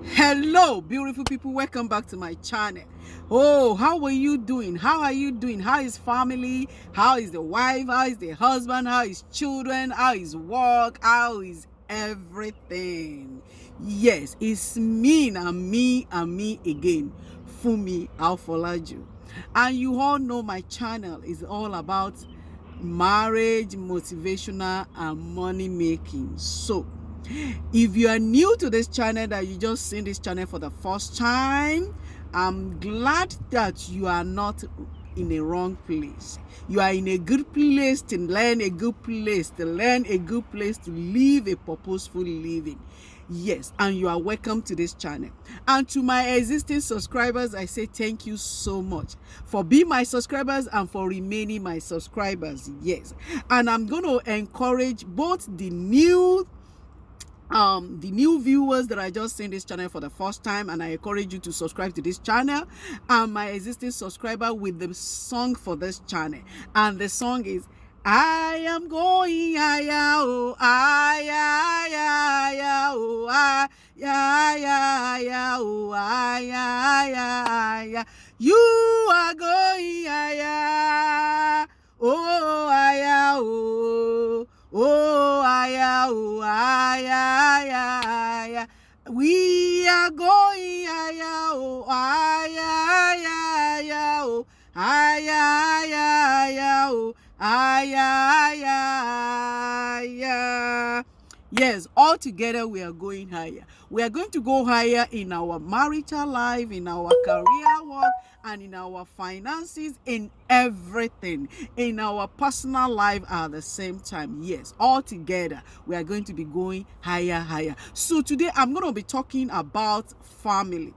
Hello, beautiful people. Welcome back to my channel. Oh, how are you doing? How are you doing? How is family? How is the wife? How is the husband? How is children? How is work? How is everything? Yes, it's me and me again. Fumi Alfolaju. And you all know my channel is all about marriage, motivational, and money making. So if you are new to this channel, that you just seen this channel for the first time, I'm glad that you are not in a wrong place. You are in a good place to learn, a good place to learn, a good place to live a purposeful living. Yes, and you are welcome to this channel. And to my existing subscribers, I say thank you so much for being my subscribers and for remaining my subscribers. Yes, and I'm going to encourage both the new viewers that I just seen this channel for the first time, and I encourage you to subscribe to this channel, and my existing subscriber with the song for this channel. And the song is I am going higher, oh, higher, higher, oh, higher, oh, higher. You are going higher, oh, higher, oh. Oh, aya. We are going aya, oh, aya, oh, aya, oh, aya. Yes, all together we are going higher. We are going to go higher in our marital life, in our career work, and in our finances, in everything, in our personal life at the same time. Yes, all together we are going to be going higher. So today I'm going to be talking about family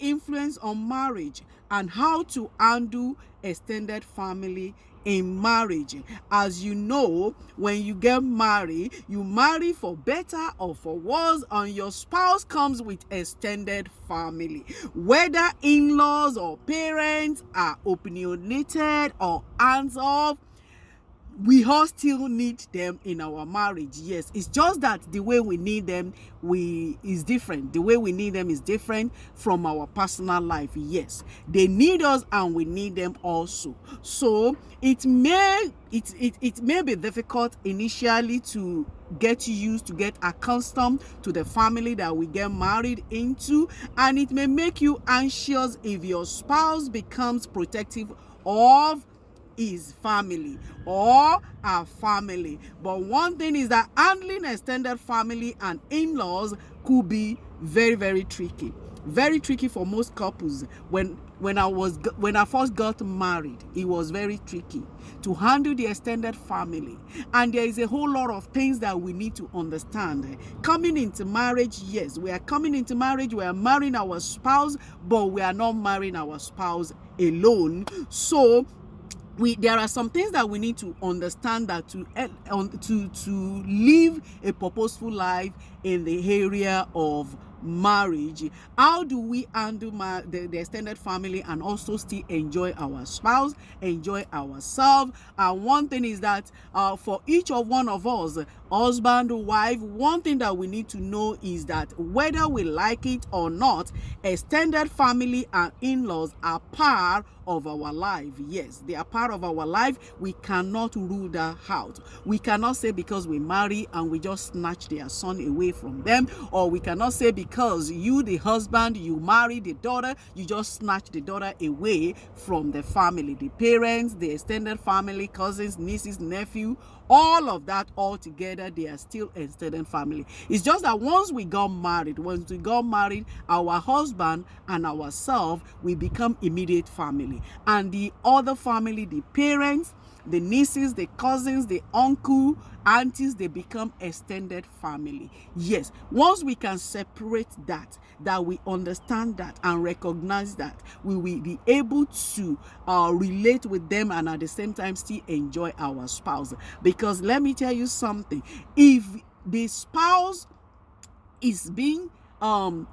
influence on marriage, and how to handle extended family in marriage. As you know, when you get married, you marry for better or for worse, and your spouse comes with extended family. Whether in-laws or parents are opinionated or hands off, we all still need them in our marriage. Yes, it's just that the way we need them is different. The way we need them is different from our personal life. Yes, they need us and we need them also. So it may be difficult initially to get used, to get accustomed to the family that we get married into, and it may make you anxious if your spouse becomes protective of his family or our family. But one thing is that handling extended family and in-laws could be very tricky. Very tricky for most couples. When I first got married, it was very tricky to handle the extended family. And there is a whole lot of things that we need to understand. Coming into marriage, yes, we are coming into marriage, we are marrying our spouse, but we are not marrying our spouse alone. So there are some things that we need to understand, that to live a purposeful life in the area of marriage. How do we handle the extended family and also still enjoy our spouse, enjoy ourselves? And one thing is that for each of one of us, husband, wife, one thing that we need to know is that whether we like it or not, extended family and in-laws are part of our life. Yes, they are part of our life. We cannot rule that out. We cannot say because we marry and we just snatch their son away from them, or we cannot say because you, the husband, you marry the daughter, you just snatch the daughter away from the family, the parents, the extended family, cousins, nieces, nephew, all of that all together, they are still extended family. It's just that once we got married, our husband and ourselves, we become immediate family, and the other family, the parents, the nieces, the cousins, the uncle, aunties, they become extended family. Yes, once we can separate that we understand that and recognize that, we will be able to relate with them and at the same time still enjoy our spouse. Because let me tell you something, if the spouse is being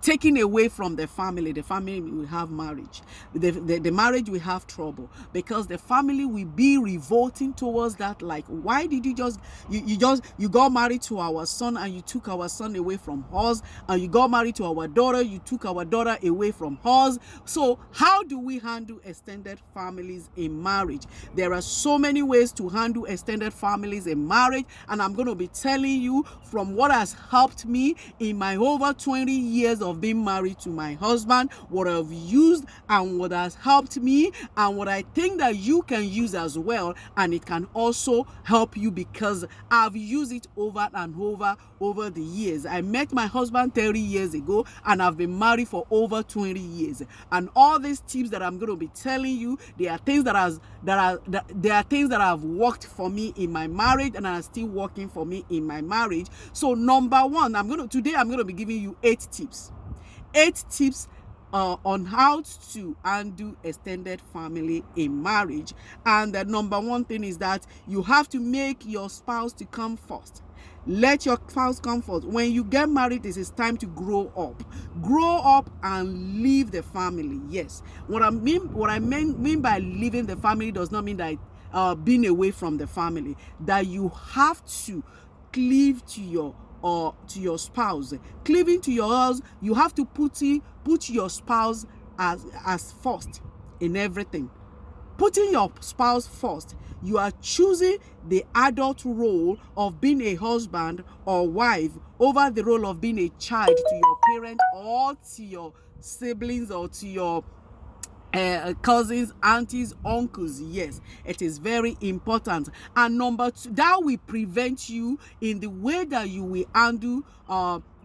taken away from the family will have marriage. The marriage will have trouble, because the family will be revolting towards that. Like, why did you got married to our son and you took our son away from us, and you got married to our daughter, you took our daughter away from us. So how do we handle extended families in marriage? There are so many ways to handle extended families in marriage, and I'm going to be telling you from what has helped me in my over 20 years of being married to my husband, what I've used and what has helped me, and what I think that you can use as well, and it can also help you, because I've used it over and over the years. I met my husband 30 years ago, and I've been married for over 20 years. And all these tips that I'm going to be telling you, they are things that have worked for me in my marriage, and are still working for me in my marriage. So number one, today I'm going to be giving you 8 tips. 8 tips on how to undo extended family in marriage. And the number one thing is that you have to make your spouse to come first. Let your spouse come first. When you get married, it is time to grow up. Grow up and leave the family. Yes. What I mean by leaving the family does not mean that being away from the family. That you have to cleave to your spouse. Cleaving to your house, you have to put your spouse as first in everything. Putting your spouse first, you are choosing the adult role of being a husband or wife over the role of being a child to your parent, or to your siblings, or to your cousins, aunties, uncles. Yes, it is very important. And number 2, that will prevent you in the way that you will handle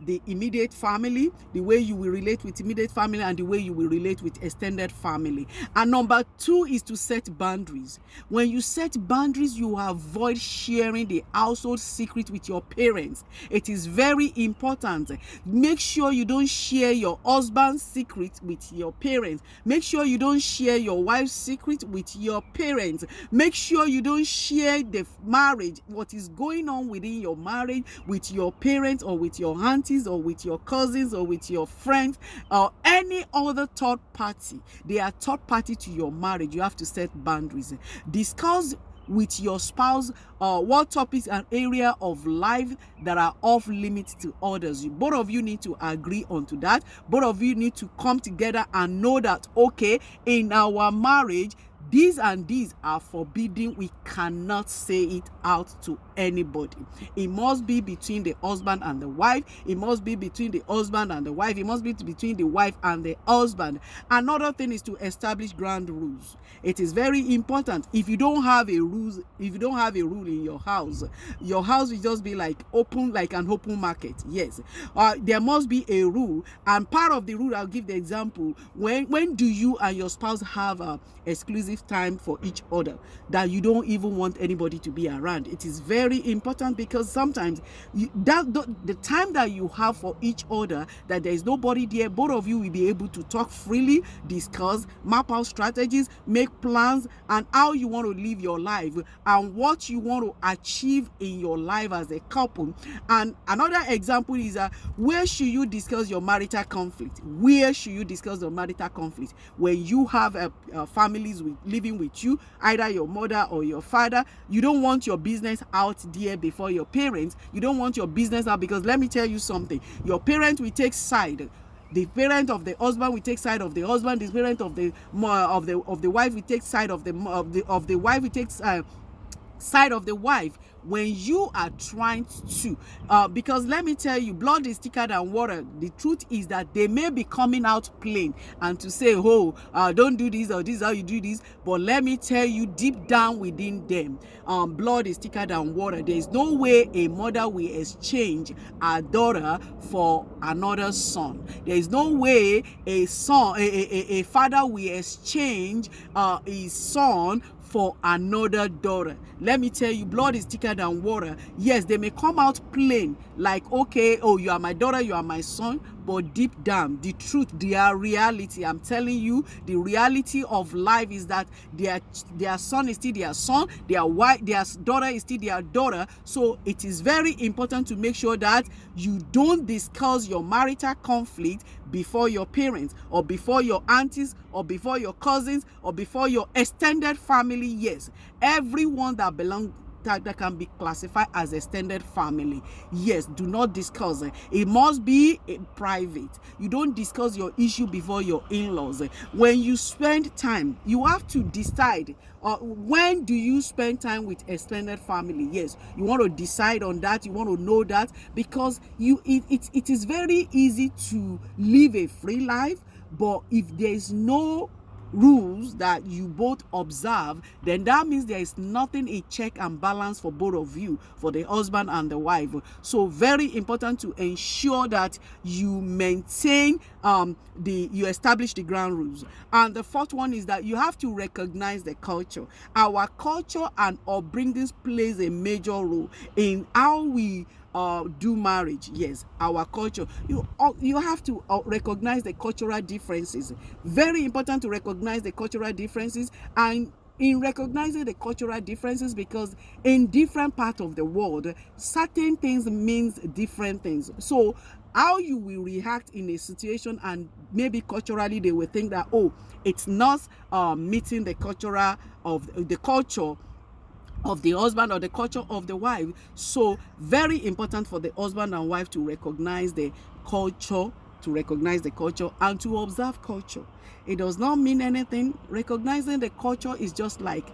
the immediate family, the way you will relate with immediate family, and the way you will relate with extended family. And number 2 is to set boundaries. When you set boundaries, you avoid sharing the household secret with your parents. It is very important. Make sure you don't share your husband's secret with your parents. Make sure you don't share your wife's secret with your parents. Make sure you don't share the marriage, what is going on within your marriage, with your parents, or with your aunties, or with your cousins, or with your friends, or any other third party. They are third party to your marriage. You have to set boundaries. Discuss with your spouse what topics and area of life that are off limits to others. Both of you need to agree onto that. Both of you need to come together and know that, okay, in our marriage, these and these are forbidden. We cannot say it out to anybody. It must be between the husband and the wife. It must be between the husband and the wife. It must be between the wife and the husband. Another thing is to establish ground rules. It is very important. If you don't have a rule in your house will just be like an open market. Yes, there must be a rule, and part of the rule, I'll give the example. When do you and your spouse have exclusive time for each other, that you don't even want anybody to be around? It is very important, because sometimes the time that you have for each other, that there is nobody there, both of you will be able to talk freely, discuss, map out strategies, make plans, and how you want to live your life, and what you want to achieve in your life as a couple. And another example is where should you discuss your marital conflict? Where should you discuss your marital conflict? When you have families living with you, either your mother or your father, you don't want your business out there before your parents. You don't want your business out, because let me tell you something, your parent will take side. The parent of the husband will take side of the husband. The parent of the wife will take side of the wife will take side of the wife when you are trying to because let me tell you, blood is thicker than water. The truth is that they may be coming out plain and to say, don't do this, or this is how you do this, but let me tell you, deep down within them, blood is thicker than water. There is no way a mother will exchange a daughter for another son. There is no way a father will exchange his son for another daughter. Let me tell you, blood is thicker than water. Yes, they may come out plain, like, okay, you are my daughter, you are my son, but deep down, the truth, their reality, I'm telling you, the reality of life is that their son is still their son, their wife, their daughter is still their daughter. So it is very important to make sure that you don't discuss your marital conflict before your parents, or before your aunties, or before your cousins, or before your extended family. Yes, everyone that belongs that can be classified as extended family. Yes, do not discuss it. It must be private. You don't discuss your issue before your in-laws. When you spend time, you have to decide when do you spend time with extended family. Yes, you want to decide on that. You want to know that, because it is very easy to live a free life, but if there is no rules that you both observe, then that means there is nothing a check and balance for both of you, for the husband and the wife. So very important to ensure that you maintain you establish the ground rules. And the fourth one is that you have to recognize the culture. Our culture and upbringing plays a major role in how we do marriage. Yes, our culture. You have to recognize the cultural differences. Very important to recognize the cultural differences. And in recognizing the cultural differences, because in different parts of the world, certain things means different things. So how you will react in a situation, and maybe culturally they will think that, oh, it's not meeting the culture of the husband or the culture of the wife. So very important for the husband and wife to recognize the culture, and to observe culture. It does not mean anything. Recognizing the culture is just like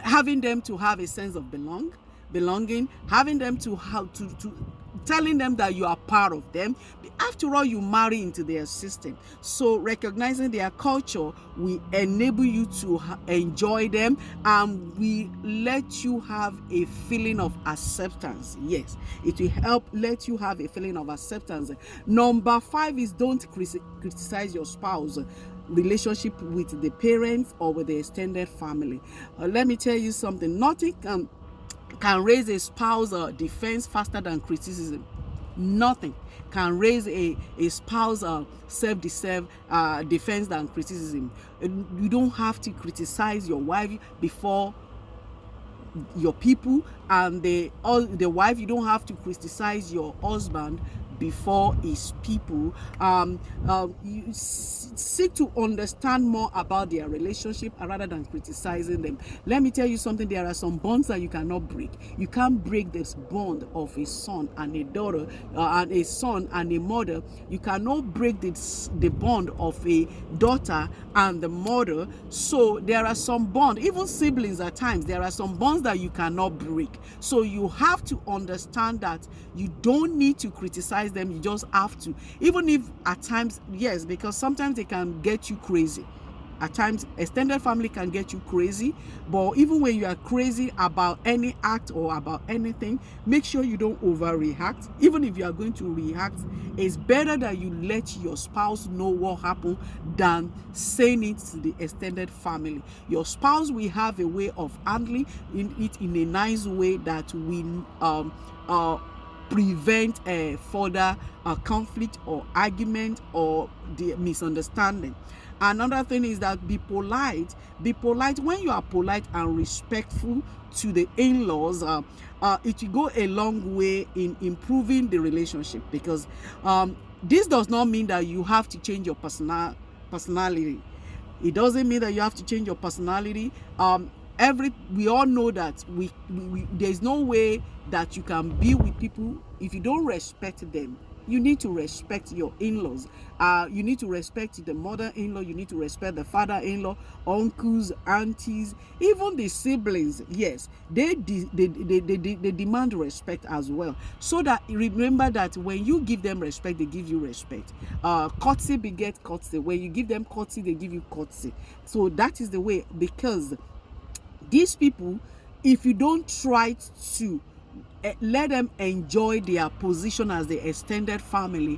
having them to have a sense of belonging, having them to have to telling them that you are part of them. After all, you marry into their system. So recognizing their culture will enable you to enjoy them, and we let you have a feeling of acceptance. Yes, it will help let you have a feeling of acceptance. Number 5 is don't criticize your spouse relationship with the parents or with the extended family. Let me tell you something. Nothing can raise a spouse defense faster than criticism. Nothing can raise a spouse defense than criticism. You don't have to criticize your wife before your people, and the wife, you don't have to criticize your husband before his people. You seek to understand more about their relationship rather than criticizing them. Let me tell you something. There are some bonds that you cannot break. You can't break this bond of a son and a daughter, and a son and a mother. You cannot break the bond of a daughter and the mother. So there are some bonds, even siblings at times, there are some bonds that you cannot break. So you have to understand that you don't need to criticize them. You just have to, even if at times, yes, because sometimes they can get you crazy. At times extended family can get you crazy, but even when you are crazy about any act or about anything, make sure you don't overreact. Even if you are going to react, it's better that you let your spouse know what happened than saying it to the extended family. Your spouse will have a way of handling it in a nice way that will prevent further conflict or argument or the misunderstanding. Another thing is that be polite. Be polite. When you are polite and respectful to the in-laws, it will go a long way in improving the relationship, because this does not mean that you have to change your personality. It doesn't mean that you have to change your personality. We all know that there's no way that you can be with people if you don't respect them. You need to respect your in-laws. You need to respect the mother-in-law. You need to respect the father-in-law, uncles, aunties, even the siblings. Yes, they demand respect as well. So that remember that when you give them respect, they give you respect. Courtesy begets courtesy. When you give them courtesy, they give you courtesy. So that is the way, because these people, if you don't try to let them enjoy their position as the extended family,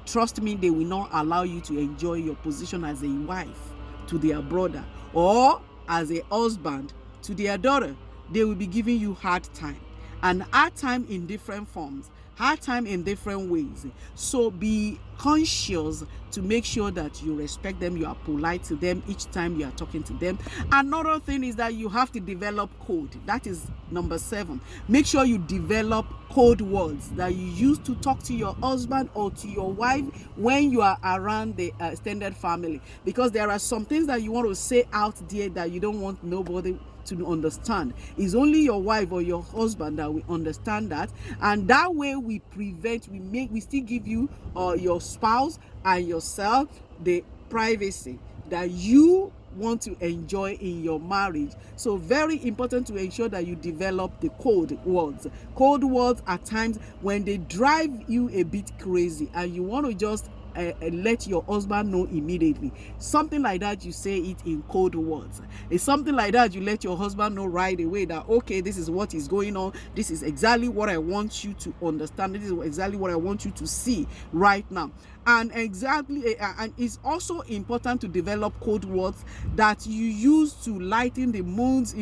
trust me, they will not allow you to enjoy your position as a wife to their brother, or as a husband to their daughter. They will be giving you hard time, and hard time in different forms. hard time in different ways. So be conscious to make sure that you respect them, you are polite to them each time you are talking to them. Another thing is that you have to develop code. That is number 7. Make sure you develop code words that you use to talk to your husband or to your wife when you are around the extended family, because there are some things that you want to say out there that you don't want nobody to understand. It's only your wife or your husband that will understand that, and that way we still give you your spouse and yourself the privacy that you want to enjoy in your marriage. So very important to ensure that you develop the code words. Code words are times when they drive you a bit crazy and you want to just let your husband know immediately. Something like that, you say it in code words. It's something like that, you let your husband know right away that, okay, this is what is going on. This is exactly what I want you to understand. This is exactly what I want you to see right now. And and it's also important to develop code words that you use to lighten the moods,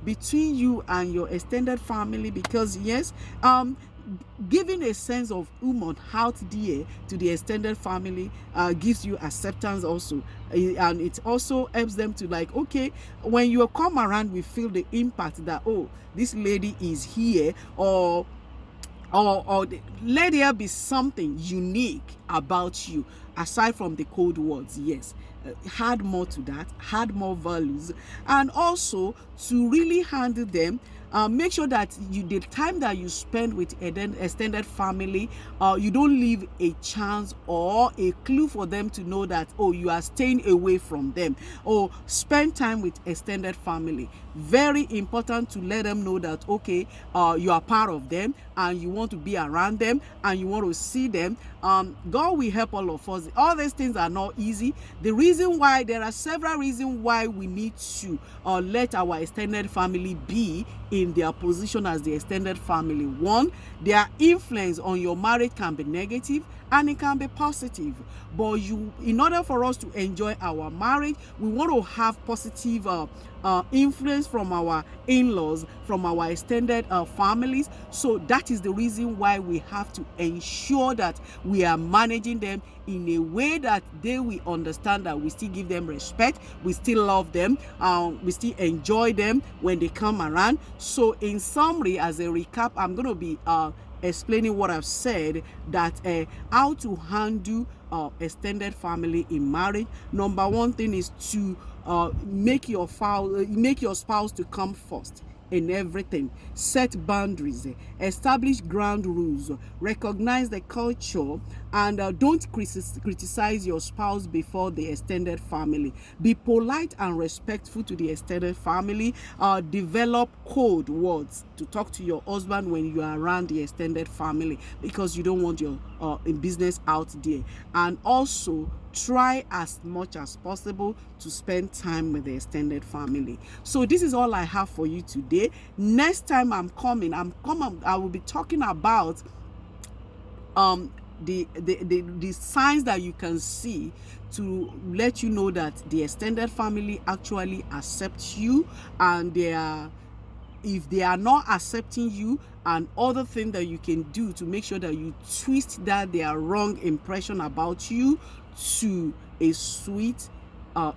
between you and your extended family, because yes, giving a sense of humor out there to the extended family gives you acceptance also, and it also helps them to like, okay, when you come around, we feel the impact that, oh, this lady is here, or let there be something unique about you aside from the code words. Yes, add more to that, add more values, and also to really handle them. Make sure that the time that you spend with extended family, you don't leave a chance or a clue for them to know that, oh, you are staying away from them. Or spend time with extended family. Very important to let them know that, okay, you are part of them and you want to be around them and you want to see them. God will help all of us. All these things are not easy. There are several reasons why we need to let our extended family be in their position as the extended family. One, their influence on your marriage can be negative and it can be positive. But in order for us to enjoy our marriage, we want to have positive influence from our in-laws, from our extended families. So that is the reason why we have to ensure that we are managing them in a way that they will understand that we still give them respect, we still love them, we still enjoy them when they come around. So in summary, as a recap, I'm going to be explaining what I've said, that how to handle extended family in marriage. Number 1 thing is to make your spouse to come first in everything. Set boundaries, establish ground rules, recognize the culture, and don't criticize your spouse before the extended family. Be polite and respectful to the extended family. Develop code words to talk to your husband when you are around the extended family, because you don't want your business out there. And also try as much as possible to spend time with the extended family. So this is all I have for you today. Next time I will be talking about the signs that you can see to let you know that the extended family actually accepts you, and if they are not accepting you, and other thing that you can do to make sure that you twist their wrong impression about you to a sweet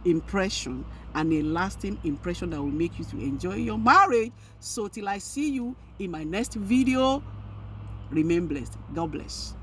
impression and a lasting impression that will make you to enjoy your marriage. So till I see you in my next video, remain blessed. God bless.